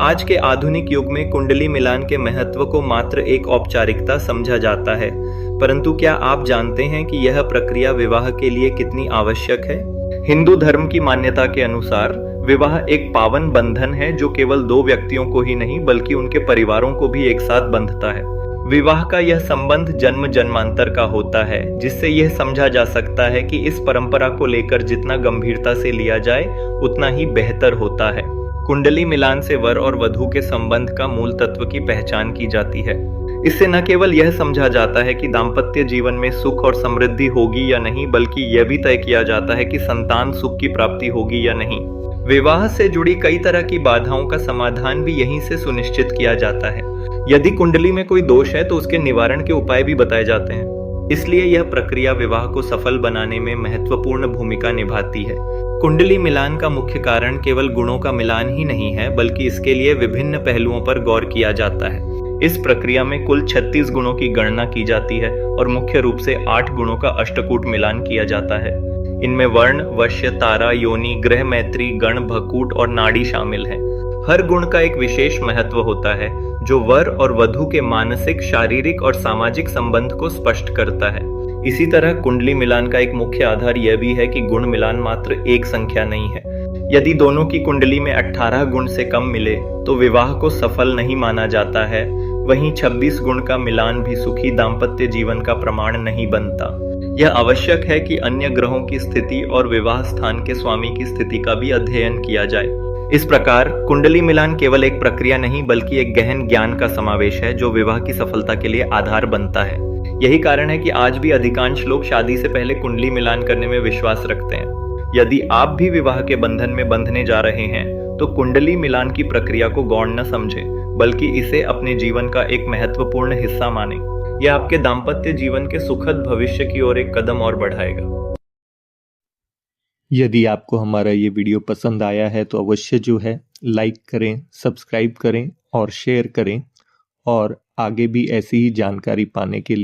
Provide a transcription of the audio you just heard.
आज के आधुनिक युग में कुंडली मिलान के महत्व को मात्र एक औपचारिकता समझा जाता है, परंतु क्या आप जानते हैं कि यह प्रक्रिया विवाह के लिए कितनी आवश्यक है? हिंदू धर्म की मान्यता के अनुसार विवाह एक पावन बंधन है जो केवल दो व्यक्तियों को ही नहीं बल्कि उनके परिवारों को भी एक साथ बंधता है। विवाह का यह संबंध जन्म जन्मांतर का होता है, जिससे यह समझा जा सकता है कि इस परंपरा को लेकर जितना गंभीरता से लिया जाए उतना ही बेहतर होता है। कुंडली मिलान से वर और वधू के संबंध का मूल तत्व की पहचान की जाती है। इससे न केवल यह समझा जाता है कि दाम्पत्य जीवन में सुख और समृद्धि होगी या नहीं, बल्कि यह भी तय किया जाता है कि संतान सुख की प्राप्ति होगी या नहीं। विवाह से जुड़ी कई तरह की बाधाओं का समाधान भी यहीं से सुनिश्चित किया जाता है। यदि कुंडली में कोई दोष है तो उसके निवारण के उपाय भी बताए जाते हैं। इसलिए यह प्रक्रिया विवाह को सफल बनाने में महत्वपूर्ण भूमिका निभाती है। कुंडली मिलान का मुख्य कारण केवल गुणों का मिलान ही नहीं है, बल्कि इसके लिए विभिन्न पहलुओं पर गौर किया जाता है। इस प्रक्रिया में कुल 36 गुणों की गणना की जाती है और मुख्य रूप से 8 गुणों का अष्टकूट मिलान किया जाता है। इनमें वर्ण, वश्य, तारा, योनि, ग्रह, मैत्री, गण, भकूट और नाड़ी शामिल हैं। हर गुण का एक विशेष महत्व होता है जो वर और वधू के मानसिक, शारीरिक और सामाजिक संबंध को स्पष्ट करता है। इसी तरह कुंडली मिलान का एक मुख्य आधार यह भी है कि गुण मिलान मात्र एक संख्या नहीं है। यदि दोनों की कुंडली में 18 गुण से कम मिले तो विवाह को सफल नहीं माना जाता है। वहीं 26 गुण का मिलान भी सुखी दाम्पत्य जीवन का प्रमाण नहीं बनता। यह आवश्यक है कि अन्य ग्रहों की स्थिति और विवाह स्थान के स्वामी की स्थिति का भी अध्ययन किया जाए। इस प्रकार कुंडली मिलान केवल एक प्रक्रिया नहीं बल्कि एक गहन ज्ञान का समावेश है जो विवाह की सफलता के लिए आधार बनता है। यही कारण है कि आज भी अधिकांश लोग शादी से पहले कुंडली मिलान करने में विश्वास रखते हैं। यदि आप भी विवाह के बंधन में बंधने जा रहे हैं तो कुंडली मिलान की प्रक्रिया को गौण न समझें, बल्कि इसे अपने जीवन का एक महत्वपूर्ण हिस्सा मानें। यह आपके दाम्पत्य जीवन के सुखद भविष्य की ओर एक कदम और बढ़ाएगा। यदि आपको हमारा ये वीडियो पसंद आया है तो अवश्य जो है लाइक करें, सब्सक्राइब करें और शेयर करें, और आगे भी ऐसी ही जानकारी पाने के लिए